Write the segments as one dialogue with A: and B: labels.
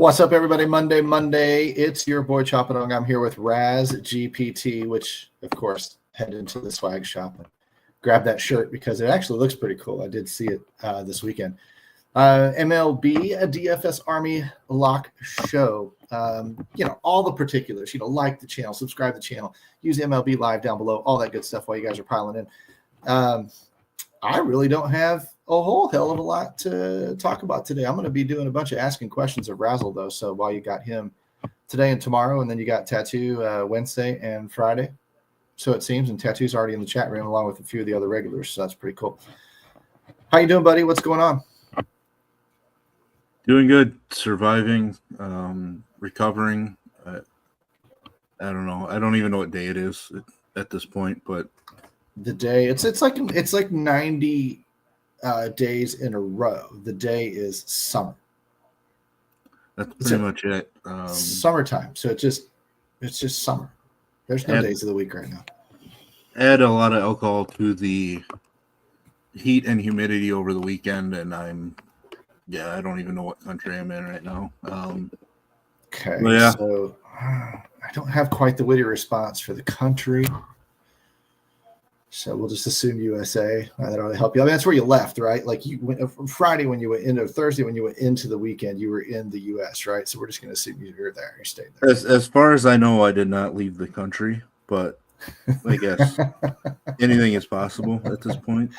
A: What's up, everybody? Monday. It's your boy Choppadong. I'm here with Raz GPT, which, of course, head into the swag shop and grab that shirt because it actually looks pretty cool. I did see it this weekend. MLB DFS Army Lock Show. All the particulars. Like the channel, subscribe to the channel, use MLB Live down below, all that good stuff while you guys are piling in. I really don't have a whole hell of a lot to talk about today. I'm going to be doing a bunch of asking questions of Razzle, though. So while you got him today and tomorrow, and then you got Tattoo Wednesday and Friday, so it seems, and Tattoo's already in the chat room along with a few of the other regulars, so that's pretty cool. How you doing, buddy? What's going on?
B: Doing good. Surviving, recovering. I don't know. I don't even know what day it is at this point, but
A: the day it's like 90 days in a row. The day is summer.
B: That's pretty much it.
A: Summertime. So it's just summer. There's no days of the week right now.
B: Add a lot of alcohol to the heat and humidity over the weekend, and I don't even know what country I'm in right now.
A: Okay.
B: Yeah.
A: So I don't have quite the witty response for the country. So we'll just assume USA. That'll help you. I mean, that's where you left, right? Like you went Friday when you went into Thursday when you went into the weekend, you were in the US, right? So we're just going to assume you were there. You stayed there.
B: As far as I know, I did not leave the country, but I guess anything is possible at this point.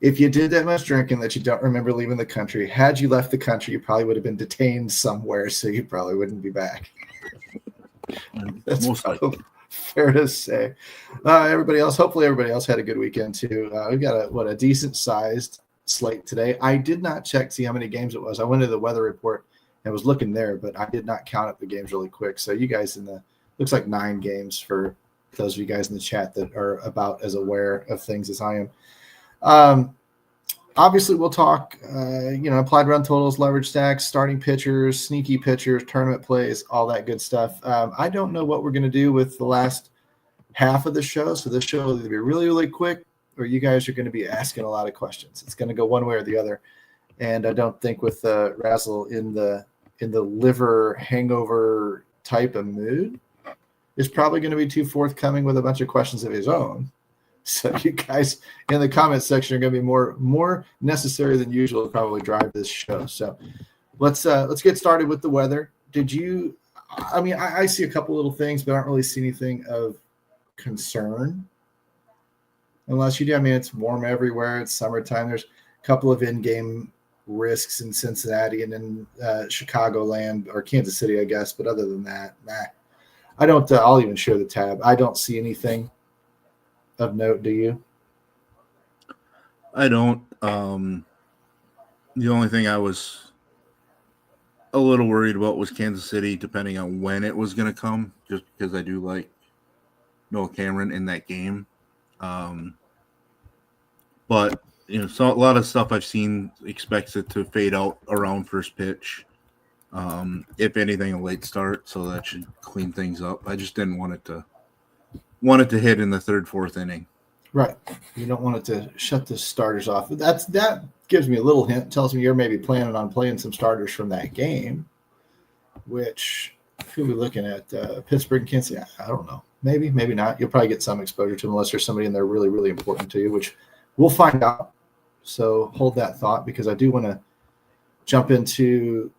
A: If you did that much drinking that you don't remember leaving the country, had you left the country, you probably would have been detained somewhere, so you probably wouldn't be back. That's most likely fair to say. Hopefully everybody else had a good weekend too. We've got a decent sized slate today. I did not check to see how many games it was. I went to the weather report and was looking there, but I did not count up the games really quick. So you guys looks like 9 games for those of you guys in the chat that are about as aware of things as I am. Obviously, we'll talk, applied run totals, leverage stacks, starting pitchers, sneaky pitchers, tournament plays, all that good stuff. I don't know what we're going to do with the last half of the show. So this show will either be really, really quick or you guys are going to be asking a lot of questions. It's going to go one way or the other. And I don't think with Razzle in the liver hangover type of mood is probably going to be too forthcoming with a bunch of questions of his own. So you guys in the comment section are going to be more necessary than usual to probably drive this show. So let's get started with the weather. I see a couple little things, but I don't really see anything of concern. Unless you do. I mean, it's warm everywhere. It's summertime. There's a couple of in-game risks in Cincinnati and in Chicagoland or Kansas City, I guess. But other than that, I don't. I'll even share the tab. I don't see anything of note. Do you?
B: I don't. The only thing I was a little worried about was Kansas City, depending on when it was going to come, just because I do like Noah Cameron in that game. But so a lot of stuff I've seen expects it to fade out around first pitch. If anything, a late start, so that should clean things up. I just didn't want it to hit in the third, fourth inning.
A: Right. You don't want it to shut the starters off. That gives me a little hint. Tells me you're maybe planning on playing some starters from that game, which who are we looking at? Pittsburgh and Kansas City? I don't know. Maybe not. You'll probably get some exposure to them unless there's somebody in there really, really important to you, which we'll find out. So hold that thought because I do want to jump into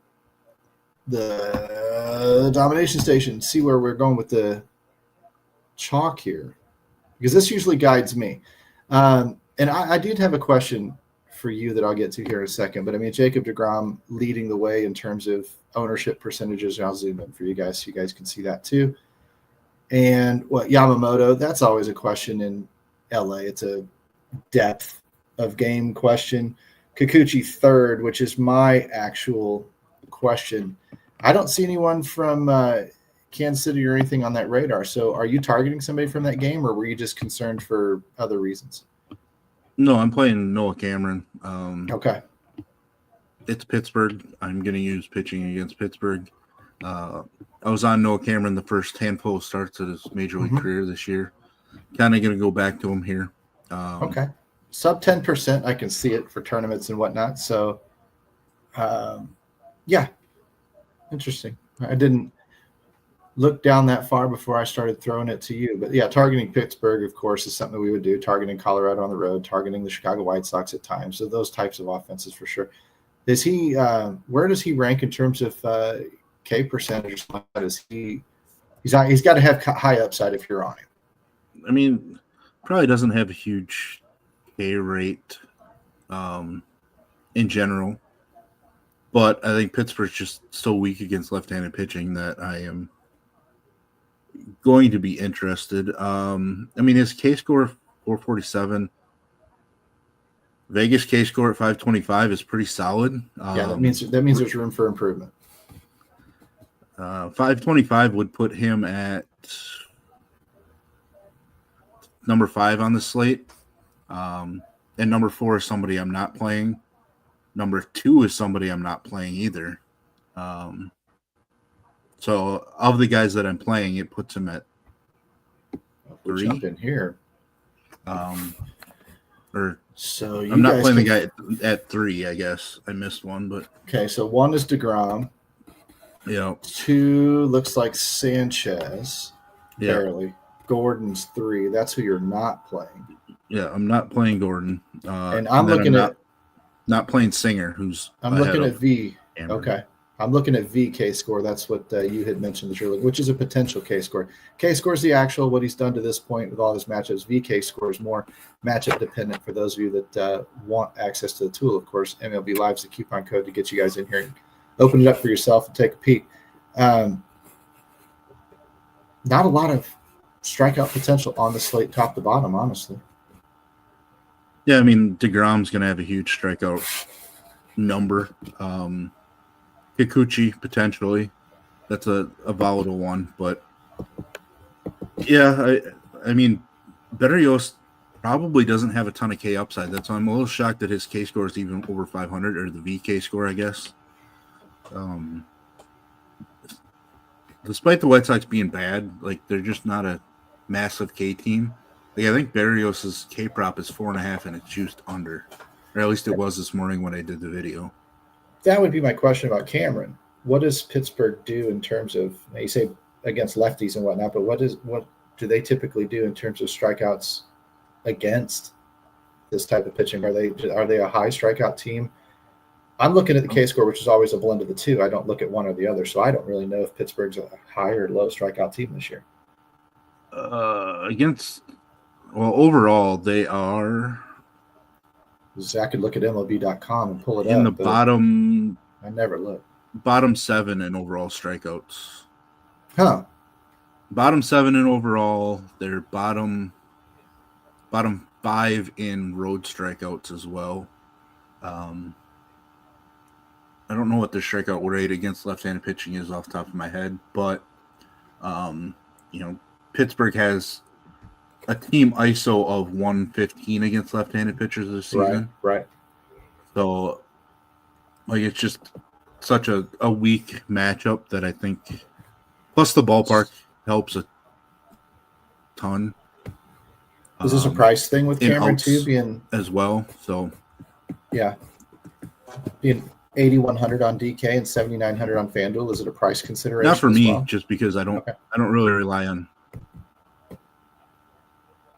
A: the domination station, see where we're going with the chalk here, because this usually guides me. And I did have a question for you that I'll get to here in a second. But I mean, Jacob deGrom leading the way in terms of ownership percentages. I'll zoom in for you guys so you guys can see that too. And Yamamoto, that's always a question in LA. It's a depth of game question. Kikuchi third, which is my actual question. I don't see anyone from Kansas City or anything on that radar. So are you targeting somebody from that game or were you just concerned for other reasons?
B: No, I'm playing Noah Cameron.
A: Okay.
B: It's Pittsburgh. I'm going to use pitching against Pittsburgh. I was on Noah Cameron the first handful of starts of his major league career this year. Kind of going to go back to him here.
A: Okay. Sub 10%. I can see it for tournaments and whatnot. So, yeah. Interesting. I didn't look down that far before I started throwing it to you. But yeah, targeting Pittsburgh, of course, is something we would do. Targeting Colorado on the road, targeting the Chicago White Sox at times. So those types of offenses for sure. Is he? Where does he rank in terms of K percentage? Is he? He's got to have high upside if you're on him.
B: I mean, probably doesn't have a huge K rate in general, but I think Pittsburgh's just so weak against left-handed pitching that I am going to be interested. I mean, his K score 447. Vegas K score at 525 is pretty solid.
A: Yeah, that means there's room for improvement.
B: 525 would put him at number 5 on the slate. And number 4 is somebody I'm not playing. Number 2 is somebody I'm not playing either. So of the guys that I'm playing, it puts him at 3.
A: Jump in here.
B: So I'm not playing the guy at 3, I guess. I missed one, but
A: okay. So 1 is DeGrom.
B: Yeah.
A: 2 looks like Sanchez.
B: Yeah.
A: Barely. Gordon's 3. That's who you're not playing.
B: Yeah, I'm not playing Gordon.
A: And I'm looking at
B: not playing Singer, who's
A: I'm looking at V.
B: Cameron.
A: Okay. I'm looking at VK score. That's what you had mentioned that you're looking, which is a potential K score. K score is the actual what he's done to this point with all his matchups. VK score is more matchup dependent for those of you that want access to the tool. Of course, MLB Live's the coupon code to get you guys in here and open it up for yourself and take a peek. Not a lot of strikeout potential on the slate top to bottom, honestly.
B: Yeah, I mean, DeGrom's going to have a huge strikeout number. Kikuchi, potentially. That's a volatile one. But, yeah, I mean, Berrios probably doesn't have a ton of K upside. That's why I'm a little shocked that his K score is even over 500, or the VK score, I guess. Despite the White Sox being bad, like, they're just not a massive K team. Like, I think Berrios' K prop is 4.5, and it's juiced under. Or at least it was this morning when I did the video.
A: That would be my question about Cameron. What does Pittsburgh do in terms of, you say against lefties and whatnot, but what do they typically do in terms of strikeouts against this type of pitching? Are they a high strikeout team? I'm looking at the K score, which is always a blend of the two. I don't look at one or the other, so I don't really know if Pittsburgh's a high or low strikeout team this year.
B: Overall, they are.
A: Zach could look at MLB.com and pull it
B: in
A: up.
B: The bottom.
A: I never look.
B: Bottom 7 in overall strikeouts.
A: Huh.
B: Bottom 7 in overall. They're bottom 5 in road strikeouts as well. I don't know what the strikeout rate against left-handed pitching is off the top of my head, but Pittsburgh has a team ISO of 115 against left-handed pitchers this season.
A: Right.
B: So, it's just such a weak matchup that I think, plus the ballpark helps a ton.
A: Is this a price thing with Cameron too, being
B: as well? So,
A: yeah, being 8,100 on DK and 7,900 on FanDuel. Is it a price consideration?
B: Not for me, just because I don't really rely on.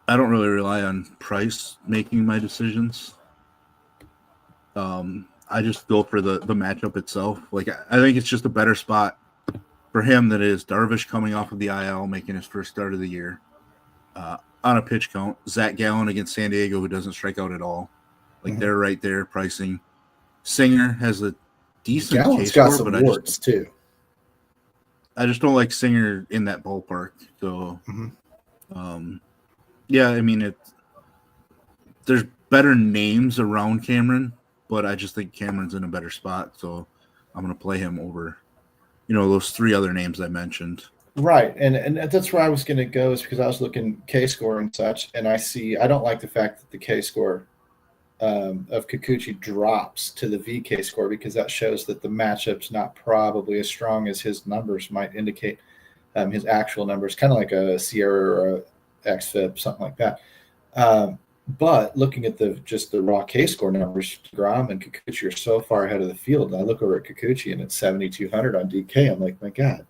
B: I don't really rely on price making my decisions. I just go for the matchup itself. Like, I think it's just a better spot for him than it is Darvish coming off of the IL, making his first start of the year on a pitch count. Zach Gallen against San Diego, who doesn't strike out at all. Like, they're right there pricing. Singer has a decent
A: Gallen's
B: case
A: got
B: score,
A: some warts too.
B: I just don't like Singer in that ballpark. So, yeah, I mean, there's better names around Cameron, but I just think Cameron's in a better spot, so I'm going to play him over, those 3 other names I mentioned.
A: Right, and that's where I was going to go, is because I was looking K score and such, and I don't like the fact that the K score of Kikuchi drops to the VK score, because that shows that the matchup's not probably as strong as his numbers might indicate. His actual numbers, kind of like a Sierra or a XFIP, something like that. But looking at just the raw K score numbers, DeGrom and Kikuchi are so far ahead of the field. And I look over at Kikuchi and it's 7,200 on DK. I'm like, my God,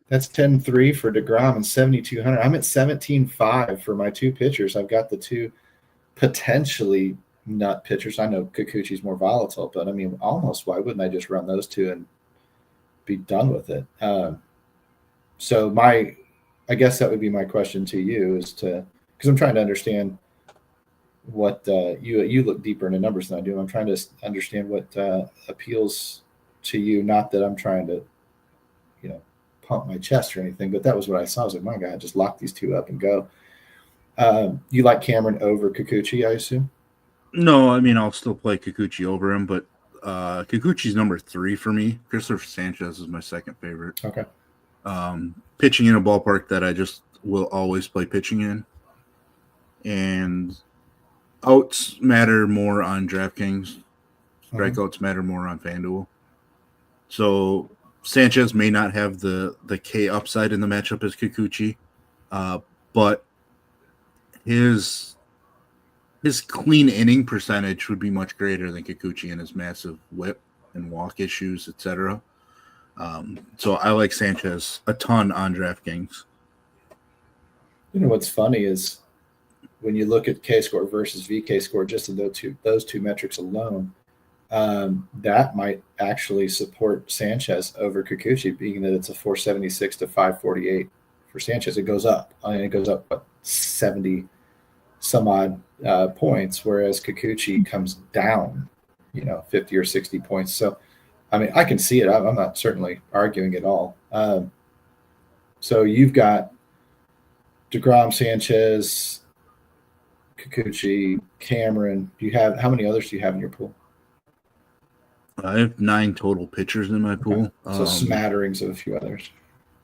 A: that's 10-3 for DeGrom and 7,200. I'm at 17.5 for my two pitchers. I've got the two potentially nut pitchers. I know Kikuchi's more volatile, but I mean, almost why wouldn't I just run those two and be done with it? So I guess that would be my question to you because I'm trying to understand what you look deeper into numbers than I do. I'm trying to understand what appeals to you. Not that I'm trying to, pump my chest or anything, but that was what I saw. I was like, my God, just lock these two up and go. You like Cameron over Kikuchi, I assume?
B: No, I mean, I'll still play Kikuchi over him, but Kikuchi's number 3 for me. Christopher Sanchez is my second favorite.
A: Okay.
B: Pitching in a ballpark that I just will always play pitching in. And outs matter more on DraftKings. Strikeouts matter more on FanDuel. So Sanchez may not have the K upside in the matchup as Kikuchi, but his clean inning percentage would be much greater than Kikuchi and his massive whip and walk issues, etc. So I like Sanchez a ton on DraftKings.
A: You know what's funny is when you look at K score versus VK score, just in those two metrics alone, that might actually support Sanchez over Kikuchi, being that it's a 476 to 548 for Sanchez. It goes up. I mean, it goes up 70 some odd points, whereas Kikuchi comes down, 50 or 60 points. So, I mean, I can see it. I'm not certainly arguing at all. So you've got DeGrom, Sanchez, Kikuchi, Cameron. How many others do you have in your pool?
B: I have 9 total pitchers in my pool.
A: Okay. So smatterings of a few others.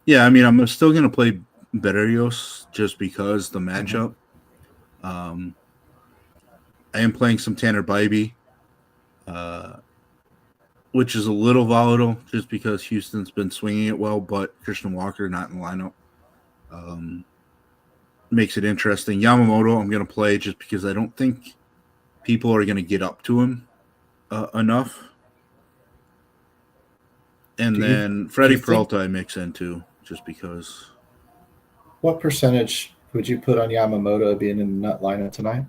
B: Yeah, I mean, I'm still going to play Berrios just because the matchup. I am playing some Tanner Bybee, which is a little volatile just because Houston's been swinging it well, but Christian Walker not in the lineup. Makes it interesting. Yamamoto I'm going to play just because I don't think people are going to get up to him enough. And then Freddie Peralta I mix in too, just because.
A: What percentage would you put on Yamamoto being in the nut lineup tonight?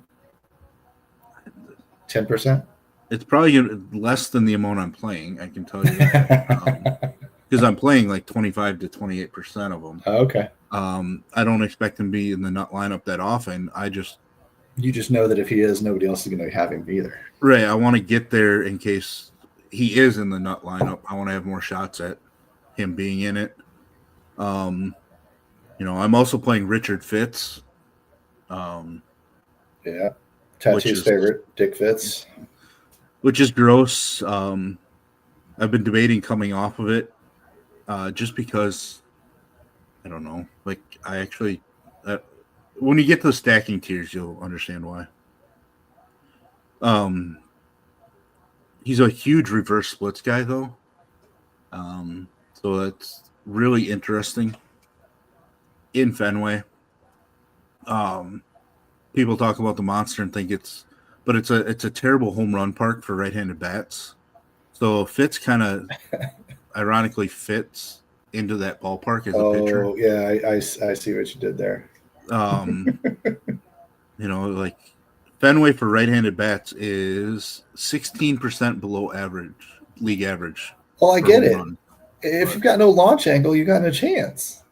A: 10%?
B: It's probably less than the amount I'm playing, I can tell you that. Because I'm playing like 25 to 28% of them.
A: Oh, okay.
B: I don't expect him to be in the nut lineup that often.
A: You just know that if he is, nobody else is going to have him either.
B: Right. I want to get there in case he is in the nut lineup. I want to have more shots at him being in it. I'm also playing Richard Fitz.
A: Yeah. Tattoo's favorite, Dick Fitz.
B: Which is gross. I've been debating coming off of it just because, I don't know. Like, I actually, when you get to the stacking tiers, you'll understand why. He's a huge reverse splits guy, though. So that's really interesting in Fenway. People talk about the monster and think it's a terrible home run park for right-handed bats. So Fitz kind of ironically fits into that ballpark as a pitcher.
A: Oh, yeah, I see what you did there.
B: Like Fenway for right-handed bats is 16% below league average.
A: Well, I get it. If you've got no launch angle, you got no chance.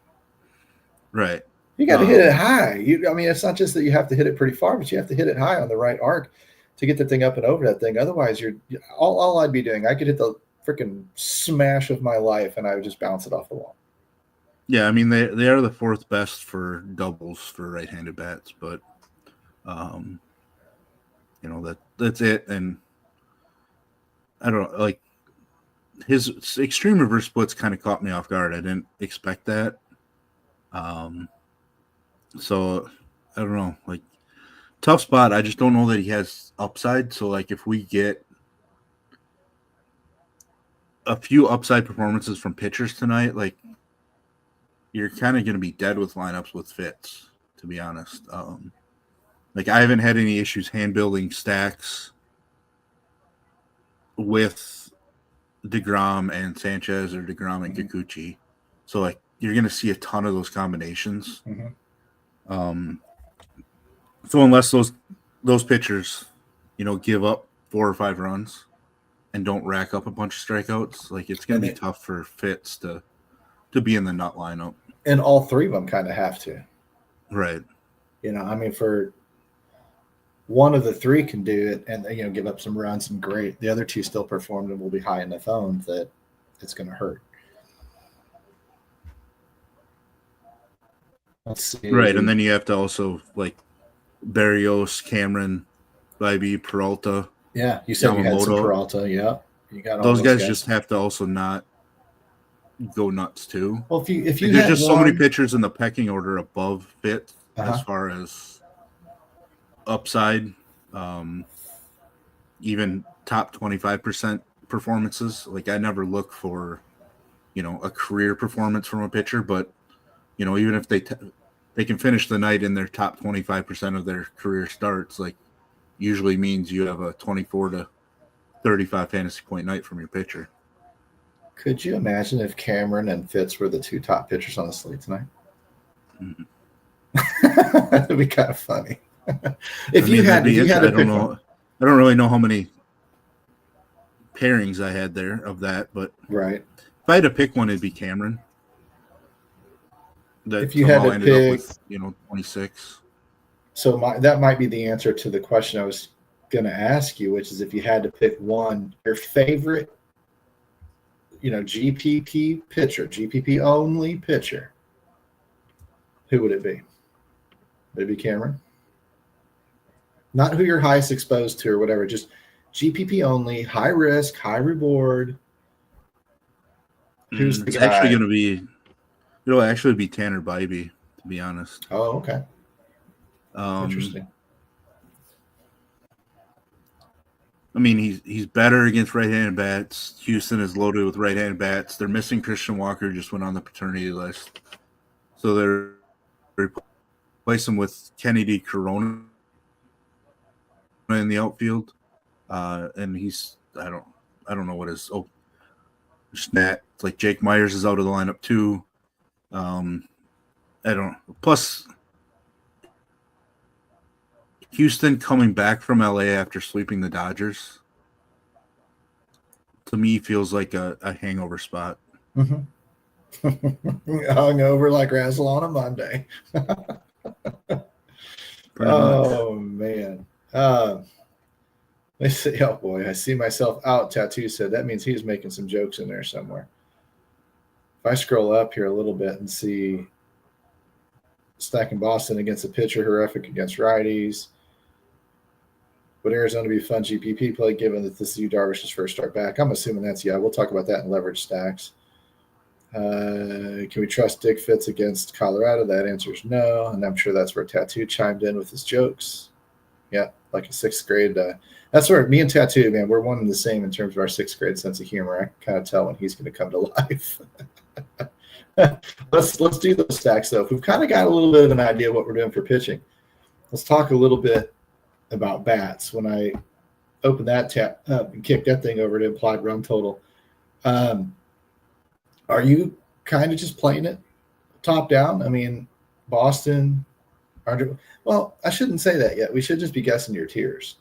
B: Right.
A: You got to hit it high. It's not just that you have to hit it pretty far, but you have to hit it high on the right arc to get the thing up and over that thing. Otherwise, all I'd be doing, I could hit the freaking smash of my life, and I would just bounce it off the wall.
B: Yeah, I mean, they are the 4th best for doubles for right-handed bats, but that's it. And I don't know, like his extreme reverse splits kind of caught me off guard. I didn't expect that. So I don't know, like tough spot. I just don't know that he has upside. So like if we get a few upside performances from pitchers tonight, like you're kind of going to be dead with lineups with Fitz, to be honest. Like, I haven't had any issues hand building stacks with DeGrom and Sanchez or DeGrom and Kikuchi. So, like, you're going to see a ton of those combinations. So unless those pitchers, give up 4 or 5 runs and don't rack up a bunch of strikeouts, like, it's going to be tough for Fitz to be in the nut lineup.
A: And all 3 of them kind of have to.
B: Right.
A: For one of the 3 can do it and, give up some runs and great. The other 2 still performed and will be high enough owned that it's going to hurt. Let's see.
B: Right, and then you have to also, like, Barrios, Cameron, Bibee, Peralta.
A: Yeah, you said Yamamoto. You had some Peralta, yeah. You got all those
B: guys just have to also not go nuts too.
A: Well, if you
B: there's just so many pitchers in the pecking order above Fitz as far as upside, even top 25% performances. Like, I never look for, a career performance from a pitcher, but even if they can finish the night in their top 25% of their career starts, like, usually means you have a 24 to 35 fantasy point night from your pitcher.
A: Could you imagine if Cameron and Fitz were the 2 top pitchers on the slate tonight?
B: Mm-hmm.
A: That'd be kind of funny. I don't
B: know. I don't really know how many pairings I had there of that, but
A: right.
B: If I had to pick one, it'd be Cameron.
A: If you had to pick,
B: with, 26.
A: So that might be the answer to the question I was going to ask you, which is if you had to pick one, your favorite, GPP pitcher, GPP only pitcher, who would it be? Would it be Cameron? Not who you're highest exposed to or whatever, just GPP only, high risk, high reward. Who's the guy?
B: Actually going to be, it'll actually be Tanner Bibee, to be honest.
A: Oh, okay. Interesting.
B: I mean, he's better against right-handed bats. Houston is loaded with right-handed bats. They're missing Christian Walker, just went on the paternity list. So they're replacing him with Kennedy Corona in the outfield. And he's I don't know what his stat. It's like Jake Myers is out of the lineup too. I don't. Plus, Houston coming back from LA after sweeping the Dodgers, to me, feels like a hangover spot.
A: Mm-hmm. Hungover like Razzle on a Monday. Oh, man. Let's see. Oh, boy. I see myself out. Tattoo said that means he's making some jokes in there somewhere. If I scroll up here a little bit and see stacking Boston against a pitcher, horrific against righties. Would Arizona be a fun GPP play given that this is Yu Darvish's first start back? I'm assuming that's, yeah. We'll talk about that in leverage stacks. Can we trust Dick Fitz against Colorado? That answer is no. And I'm sure that's where Tattoo chimed in with his jokes. Yeah, like a 6th grade. That's where me and Tattoo, man, we're one and the same in terms of our 6th grade sense of humor. I can kind of tell when he's going to come to life. Let's do those stacks, though. If we've kind of got a little bit of an idea of what we're doing for pitching, let's talk a little bit about bats. When I open that tab up and kick that thing over to implied run total, are you kind of just playing it top down? I mean, Boston, well, I shouldn't say that yet. We should just be guessing your tiers.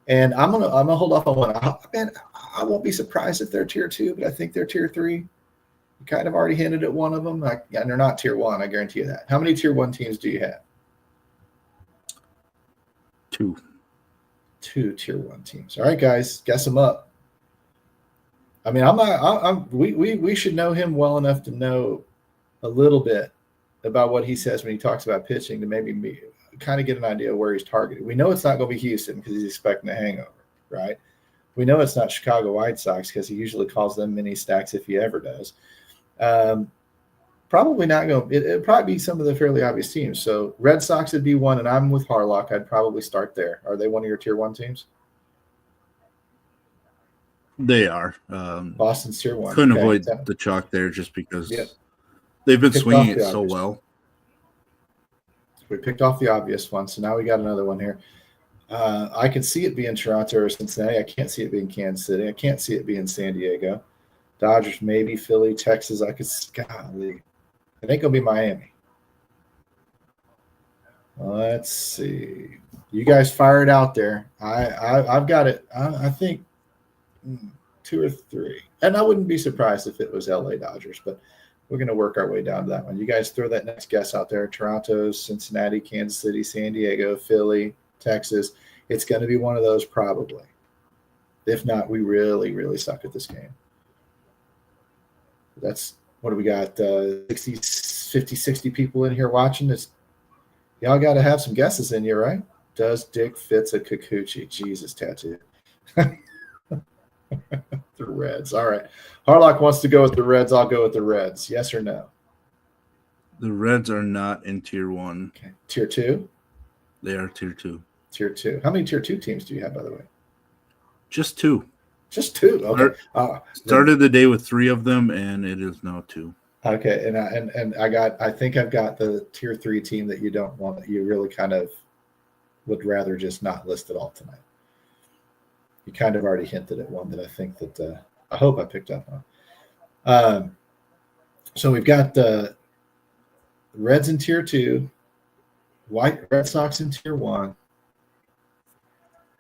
A: And I'm gonna hold off on one. I won't be surprised if they're tier 2, but I think they're tier 3. You kind of already hinted at one of them, and they're not tier 1. I guarantee you that. How many tier 1 teams do you have?
B: 2.
A: 2 tier 1 teams. All right, guys, guess them up. I mean, we should know him well enough to know a little bit about what he says when he talks about pitching to maybe kind of get an idea of where he's targeted. We know it's not going to be Houston because he's expecting a hangover, right? We know it's not Chicago White Sox because he usually calls them mini stacks if he ever does. Probably not going. It'd probably be some of the fairly obvious teams. So Red Sox would be one, and I'm with Harlock. I'd probably start there. Are they one of your tier 1 teams?
B: They are.
A: Boston's tier 1.
B: Couldn't avoid the chalk there just because they've been swinging it so well.
A: We picked off the obvious one, so now we got another one here. I can see it being Toronto or Cincinnati. I can't see it being Kansas City. I can't see it being San Diego. Dodgers, maybe Philly, Texas. Golly. It ain't going to be Miami. Let's see. You guys fire it out there. I've got it. I think 2 or 3. And I wouldn't be surprised if it was LA Dodgers, but we're going to work our way down to that one. You guys throw that next guess out there. Toronto, Cincinnati, Kansas City, San Diego, Philly, Texas. It's going to be one of those probably. If not, we really, really suck at this game. That's what do we got? 50, 60 people in here watching. Y'all got to have some guesses in you, right? Does Dick fits a Kikuchi? Jesus, tattoo. The Reds. All right. Harlock wants to go with the Reds. I'll go with the Reds. Yes or no?
B: The Reds are not in Tier 1.
A: Okay. Tier 2?
B: They are Tier 2.
A: Tier 2. How many Tier 2 teams do you have, by the way?
B: Just 2.
A: Just 2. Okay.
B: Started the day with 3 of them, and it is now 2.
A: Okay, and I think I've got the Tier 3 team that you don't want. You really kind of would rather just not list at all tonight. You kind of already hinted at one that I think that I hope I picked up on. So we've got the Reds in Tier 2, Red Sox in Tier 1,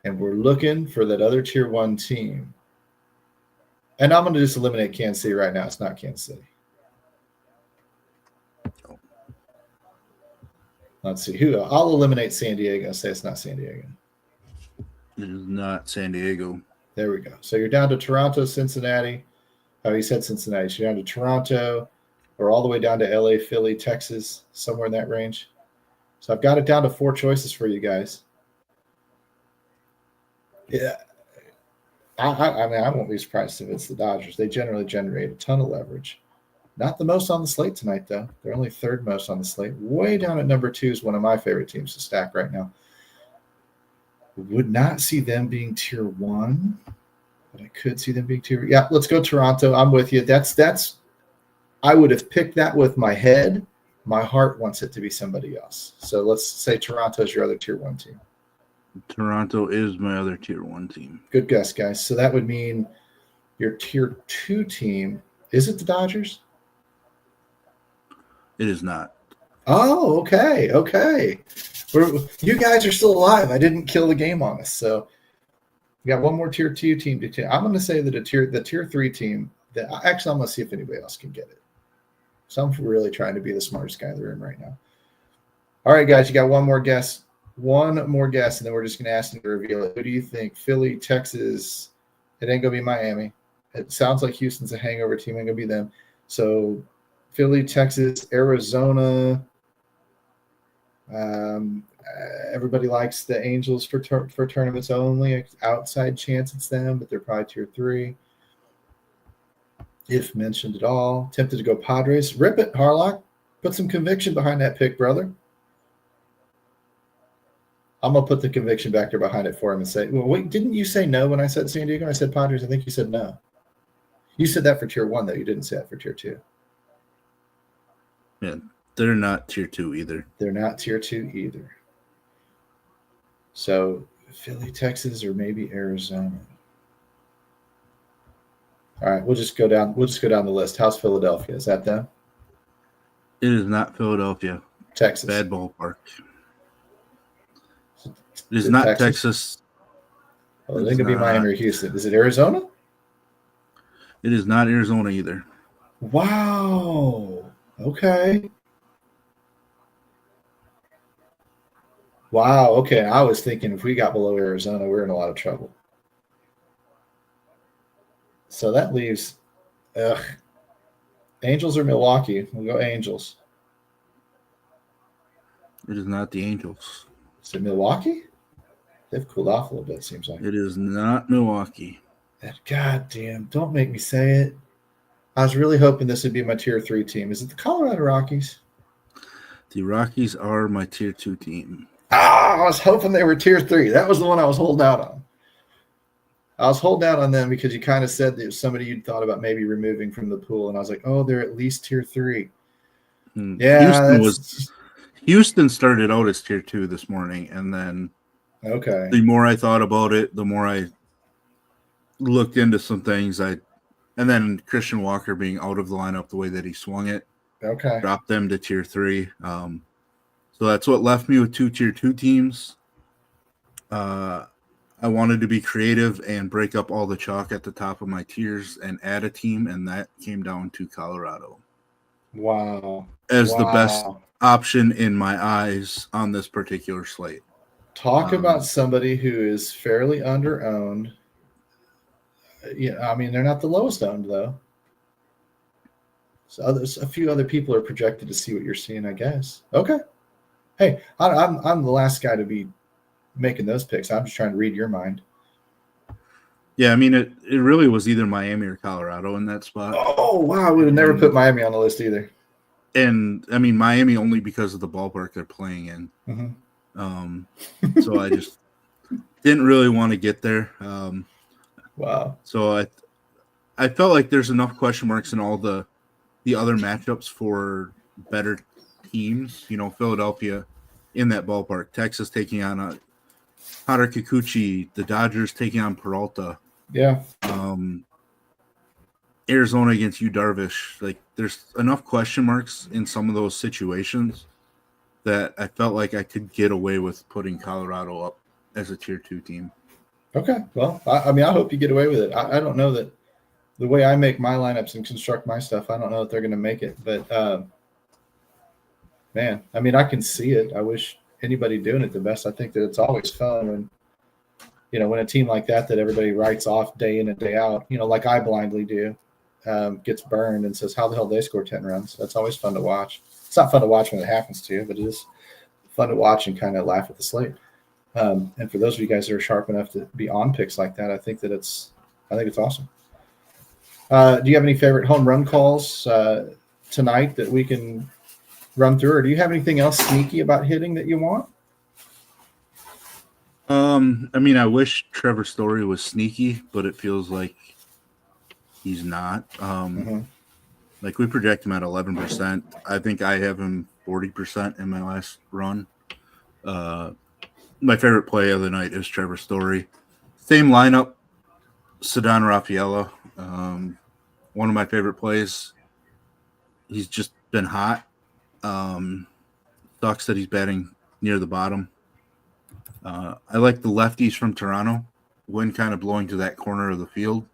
A: and we're looking for that other Tier 1 team. And I'm going to just eliminate Kansas City right now. It's not Kansas City. Let's see who. I'll eliminate San Diego. Say it's not San Diego.
B: It is not San Diego.
A: There we go. So you're down to Toronto, Cincinnati. Oh, you said Cincinnati. So you're down to Toronto, or all the way down to LA, Philly, Texas, somewhere in that range. So I've got it down to 4 choices for you guys. Yeah. I mean, I won't be surprised if it's the Dodgers. They generally generate a ton of leverage. Not the most on the slate tonight, though. They're only 3rd most on the slate. Way down at number 2 is one of my favorite teams to stack right now. Would not see them being Tier 1, but I could see them being Tier. Yeah, let's go Toronto. I'm with you. That's. I would have picked that with my head. My heart wants it to be somebody else. So let's say Toronto is your other Tier 1 team.
B: Toronto is my other Tier 1 team.
A: Good guess, guys. So that would mean your Tier 2 team. Is it the Dodgers?
B: It is not.
A: Oh, okay. You guys are still alive. I didn't kill the game on us. So we got one more Tier 2 team to I'm going to say that the Tier 3 team, actually, I'm going to see if anybody else can get it. So I'm really trying to be the smartest guy in the room right now. All right, guys, you got one more guess. One more guess, and then we're just going to ask you to reveal it. Who do you think? Philly, Texas. It ain't going to be Miami. It sounds like Houston's a hangover team. Ain't going to be them. So Philly, Texas, Arizona. Everybody likes the Angels for tournaments only. Outside chance it's them, but they're probably Tier 3. If mentioned at all. Tempted to go Padres. Rip it, Harlock. Put some conviction behind that pick, brother. I'm going to put the conviction back there behind it for him and say, well, wait, didn't you say no when I said San Diego? I said Padres. I think you said no. You said that for Tier 1, though. You didn't say that for Tier 2.
B: Yeah, they're not Tier 2 either.
A: They're not Tier 2 either. So Philly, Texas, or maybe Arizona. All right, we'll just go down the list. How's Philadelphia? Is that them?
B: It is not Philadelphia.
A: Texas.
B: Bad ballpark. It is not Texas.
A: Well, it could be Miami or Houston. Is it Arizona?
B: It is not Arizona either.
A: Wow. Okay. Wow. Okay. I was thinking if we got below Arizona, we're in a lot of trouble. So that leaves Angels or Milwaukee. We'll go Angels.
B: It is not the Angels.
A: Is it Milwaukee? They've cooled off a little bit, it seems like.
B: It is not Milwaukee.
A: Goddamn, don't make me say it. I was really hoping this would be my Tier 3 team. Is it the Colorado Rockies?
B: The Rockies are my Tier 2 team.
A: I was hoping they were Tier 3. That was the one I was holding out on. I was holding out on them because you kind of said that it was somebody you'd thought about maybe removing from the pool, and I was like, oh, they're at least Tier 3. Yeah,
B: Houston started out as tier 2 this morning, and then the more I thought about it, the more I looked into some things. And then Christian Walker being out of the lineup the way that he swung it, dropped them to tier 3. So that's what left me with 2 tier 2 teams. I wanted to be creative and break up all the chalk at the top of my tiers and add a team, and that came down to Colorado.
A: Wow.
B: As the best option in my eyes on this particular slate.
A: Talk about somebody who is fairly under-owned. Yeah, I mean, they're not the lowest owned, though. So a few other people are projected to see what you're seeing, I guess. Okay. Hey, I'm the last guy to be making those picks. I'm just trying to read your mind.
B: Yeah, I mean, it really was either Miami or Colorado in that spot.
A: Oh, wow. We would never put Miami on the list either.
B: And, I mean, Miami only because of the ballpark they're playing in.
A: Mm-hmm.
B: So I just didn't really want to get there.
A: Wow.
B: So I felt like there's enough question marks in all the other matchups for better teams. You know, Philadelphia in that ballpark. Texas taking on Hunter Kikuchi. The Dodgers taking on Peralta.
A: Yeah.
B: Arizona against Yu Darvish. Like, there's enough question marks in some of those situations that I felt like I could get away with putting Colorado up as a tier 2 team.
A: Okay. Well, I mean, I hope you get away with it. I don't know that the way I make my lineups and construct my stuff, I don't know that they're going to make it. But, man, I mean, I can see it. I wish anybody doing it the best. I think that it's always fun when a team like that everybody writes off day in and day out, like I blindly do, gets burned and says, how the hell did they score 10 runs? That's always fun to watch. It's not fun to watch when it happens to you, but it is fun to watch and kind of laugh at the slate. And for those of you guys that are sharp enough to be on picks like that, I think it's awesome. Do you have any favorite home run calls tonight that we can run through, or do you have anything else sneaky about hitting that you want?
B: I mean, I wish Trevor Story was sneaky, but it feels like he's not. Like, we project him at 11%. I think I have him 40% in my last run. My favorite play of the night is Trevor Story. Same lineup, Ceddanne Rafaela. One of my favorite plays. He's just been hot. Sucks that he's batting near the bottom. I like the lefties from Toronto. Wind kind of blowing to that corner of the field.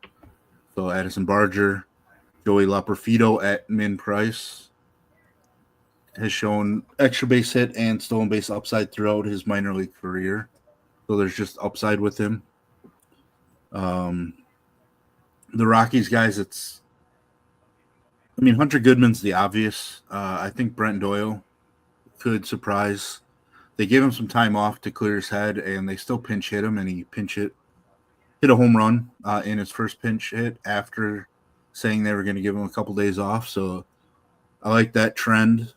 B: So Addison Barger, Joey Loperfido at min price has shown extra base hit and stolen base upside throughout his minor league career. So there's just upside with him. The Rockies guys, Hunter Goodman's the obvious. I think Brent Doyle could surprise. They gave him some time off to clear his head, and they still pinch hit him, and he hit a home run in his first pinch hit after saying they were going to give him a couple days off. So I like that trend.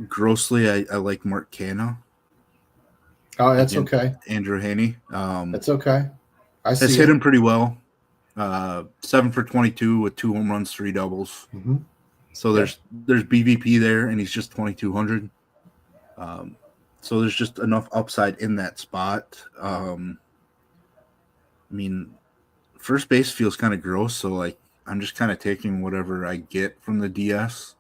B: Grossly, I like Mark Canha.
A: Oh, that's okay.
B: Andrew Haney.
A: That's okay.
B: Has hit him pretty well. 7 for 22 with 2 home runs, 3 doubles.
A: Mm-hmm.
B: So there's BVP there, and he's just 2,200. So there's just enough upside in that spot. First base feels kind of gross, so like I'm just kind of taking whatever I get from the DS,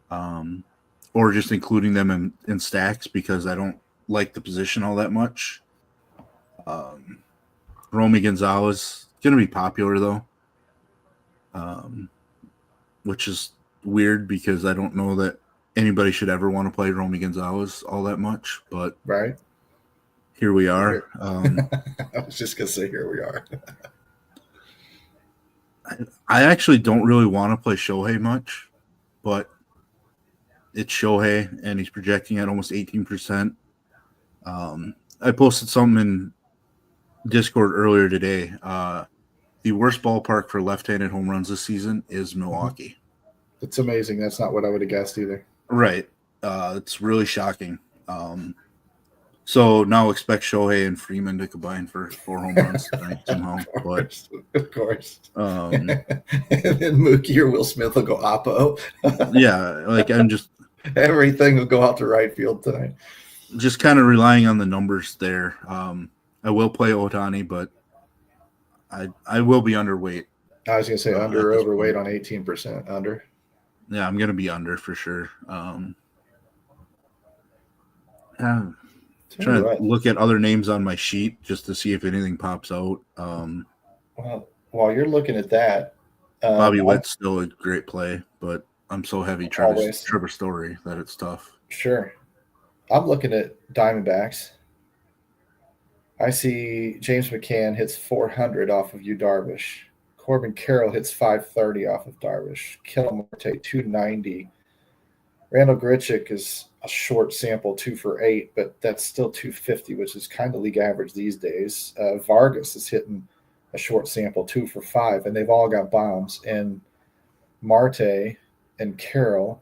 B: or just including them in stacks because I don't like the position all that much. Romy Gonzalez going to be popular though, which is weird because I don't know that anybody should ever want to play Romy Gonzalez all that much, but
A: right
B: here we are.
A: I was just going to say here we are.
B: I actually don't really want to play Shohei much, but it's Shohei, and he's projecting at almost 18%. I posted something in Discord earlier today. The worst ballpark for left-handed home runs this season is Milwaukee.
A: It's amazing. That's not what I would have guessed either.
B: Right. It's really shocking.
C: So now expect Shohei and Freeman to combine for 4 home runs tonight somehow.
A: Of course.
C: And
A: then Mookie or Will Smith will go oppo.
C: Yeah, like I'm just
A: everything will go out to right field tonight.
C: Just kind of relying on the numbers there. I will play Otani, but I will be underweight.
A: I was going to say under or overweight on 18%. Under.
C: Yeah, I'm going to be under for sure. Trying to look at other names on my sheet just to see if anything pops out.
A: Well, while you're looking at that,
C: Bobby Witt's still a great play, but I'm so heavy Trevor Story that it's tough.
A: Sure. I'm looking at Diamondbacks. I see James McCann hits 400 off of Yu Darvish. Corbin Carroll hits 530 off of Darvish. Kellen Marte 290. Randall Grichuk is a short sample 2 for 8, but that's still 250, which is kind of league average these days. Vargas is hitting a short sample 2 for 5, and they've all got bombs. And Marte and Carroll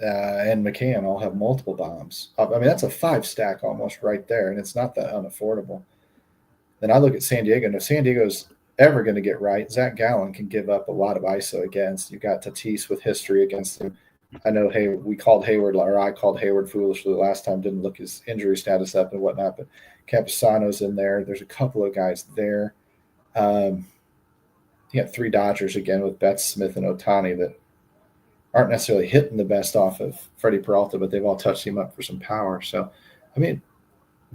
A: and McCann all have multiple bombs. I mean, that's a 5 stack almost right there, and it's not that unaffordable. Then I look at San Diego, and if San Diego's ever going to get right, Zach Gallen can give up a lot of ISO against. You've got Tatis with history against him. I know I called Hayward foolishly the last time, didn't look his injury status up and whatnot, but Campusano's in there. There's a couple of guys there. You got 3 Dodgers again with Betts, Smith, and Otani that aren't necessarily hitting the best off of Freddie Peralta, but they've all touched him up for some power. So, I mean,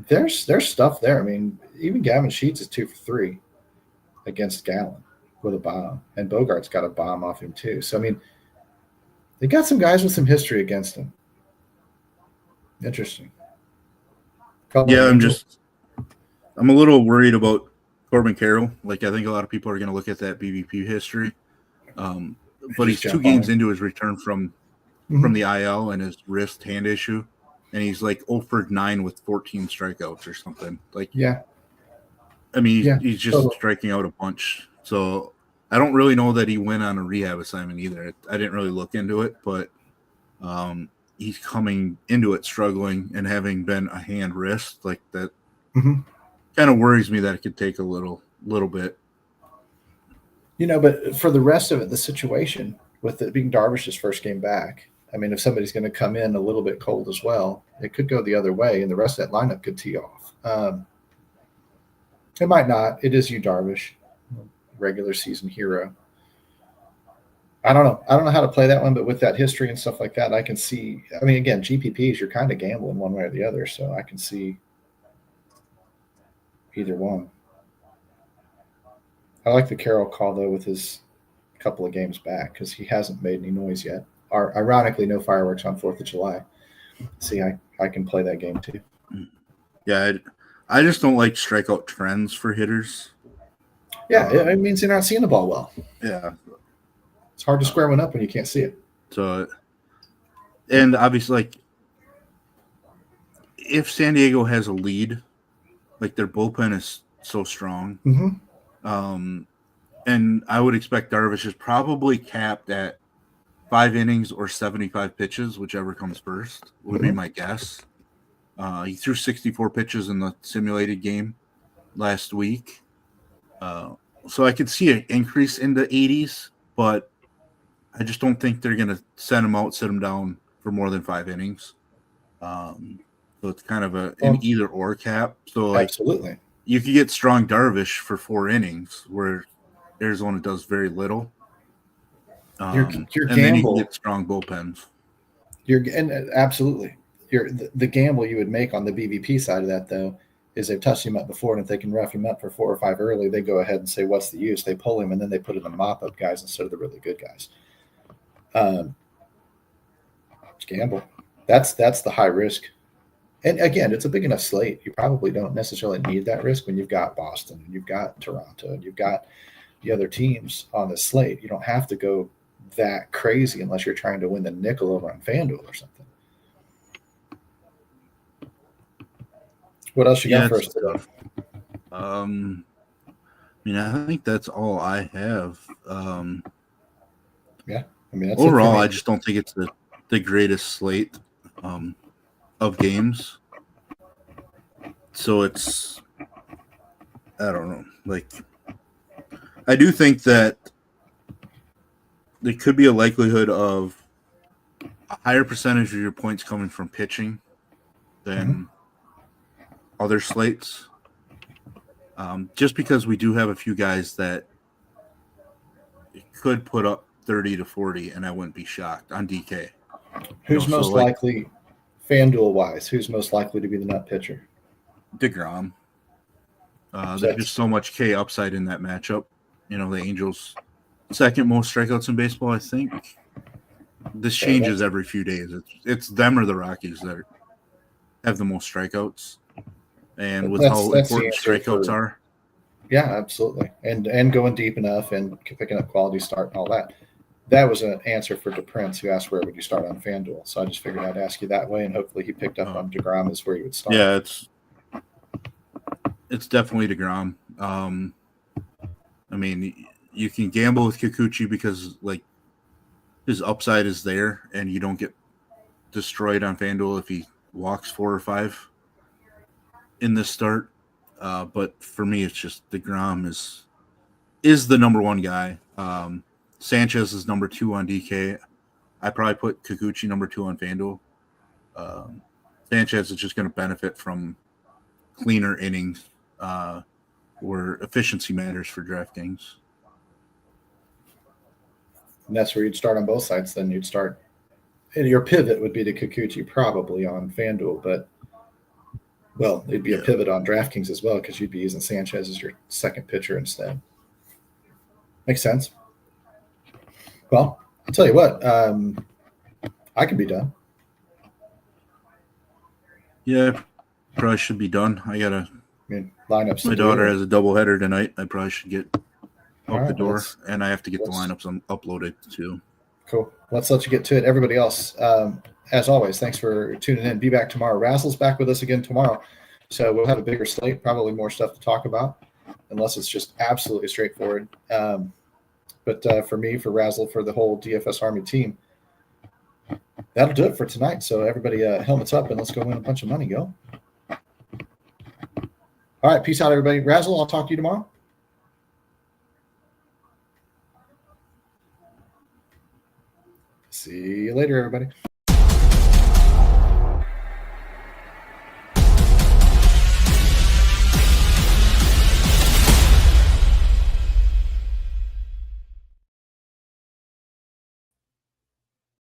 A: there's stuff there. I mean, even Gavin Sheets is 2 for 3 against Gallen with a bomb, and Bogart's got a bomb off him too. So, I mean, they got some guys with some history against him. Interesting.
C: Yeah, I'm a little worried about Corbin Carroll. Like, I think a lot of people are going to look at that BVP history. But he's 2 games into his return from the IL and his wrist hand issue, and he's like 0 for 9 with 14 strikeouts or something. Like,
A: yeah,
C: I mean, he's just striking out a bunch. So I don't really know that he went on a rehab assignment either. I didn't really look into it, but he's coming into it struggling and having been a hand wrist like that. Kind of worries me that it could take a little bit.
A: But for the rest of it, the situation with it being Darvish's first game back, I mean, if somebody's going to come in a little bit cold as well, it could go the other way, and the rest of that lineup could tee off. It might not. It is Yu Darvish, regular season hero. I don't know. I don't know how to play that one, but with that history and stuff like that, I can see. I mean, again, GPPs, you're kind of gambling one way or the other, so I can see either one. I like the Carroll call, though, with his couple of games back because he hasn't made any noise yet. Ironically, no fireworks on 4th of July. See, I can play that game too.
C: Yeah, I just don't like strikeout trends for hitters.
A: Yeah, it means you're not seeing the ball well.
C: Yeah.
A: It's hard to square one up when you can't see it.
C: So, and obviously, like, if San Diego has a lead, like, their bullpen is so strong. And I would expect Darvish is probably capped at 5 innings or 75 pitches, whichever comes first, would be my guess. He threw 64 pitches in the simulated game last week. So I could see an increase in the 80s, but I just don't think they're going to sit him down for more than 5 innings. So it's kind of an either-or cap. So, like,
A: absolutely.
C: You could get strong Darvish for 4 innings where Arizona does very little.
A: Your
C: and
A: gamble,
C: then you can get strong bullpens.
A: Absolutely. The gamble you would make on the BVP side of that, though, is they've touched him up before, and if they can rough him up for 4 or 5 early, they go ahead and say, what's the use? They pull him, and then they put in the mop-up guys instead of the really good guys. Gamble. That's the high risk. And again, it's a big enough slate. You probably don't necessarily need that risk when you've got Boston and you've got Toronto and you've got the other teams on the slate. You don't have to go that crazy unless you're trying to win the nickel over on FanDuel or something. What else you got for us today?
C: I mean, I think that's all I have.
A: Yeah. I mean, that's
C: overall, I just don't think it's the greatest slate of games. So it's, I don't know. Like, I do think that there could be a likelihood of a higher percentage of your points coming from pitching than other slates. Just because we do have a few guys that could put up 30 to 40, and I wouldn't be shocked on DK.
A: Who's most likely, FanDuel wise, who's most likely to be the nut pitcher?
C: DeGrom. There's just so much K upside in that matchup. You know, the Angels' second most strikeouts in baseball, I think. This changes every few days. It's them or the Rockies that have the most strikeouts. And with how important strikeouts are.
A: Yeah, absolutely. And going deep enough and picking up quality start and all that. That was an answer for DePrince, who asked where would you start on FanDuel. So I just figured I'd ask you that way, and hopefully he picked up on DeGrom as where you would start.
C: Yeah, it's definitely DeGrom. I mean, you can gamble with Kikuchi because like his upside is there, and you don't get destroyed on FanDuel if he walks 4 or 5 in this start. But for me, it's just DeGrom is the number one guy. Sanchez is number 2 on DK. I probably put Kikuchi number 2 on FanDuel. Sanchez is just going to benefit from cleaner innings where efficiency matters for DraftKings.
A: And that's where you'd start on both sides. Then you'd start, and your pivot would be to Kikuchi probably on FanDuel, but well, it'd be a pivot on DraftKings as well because you'd be using Sanchez as your second pitcher instead. Makes sense. Well, I'll tell you what, I can be done.
C: Yeah, probably should be done.
A: Lineups.
C: My daughter has a doubleheader tonight. I probably should get out the door, and I have to get the lineups uploaded too.
A: Cool. Let's let you get to it. Everybody else, as always, thanks for tuning in. Be back tomorrow. Razzle's back with us again tomorrow. So we'll have a bigger slate, probably more stuff to talk about, unless it's just absolutely straightforward. But for me, for Razzle, for the whole DFS Army team, that'll do it for tonight. So everybody helmets up and let's go win a bunch of money. Go. All right. Peace out, everybody. Razzle, I'll talk to you tomorrow. See you later, everybody.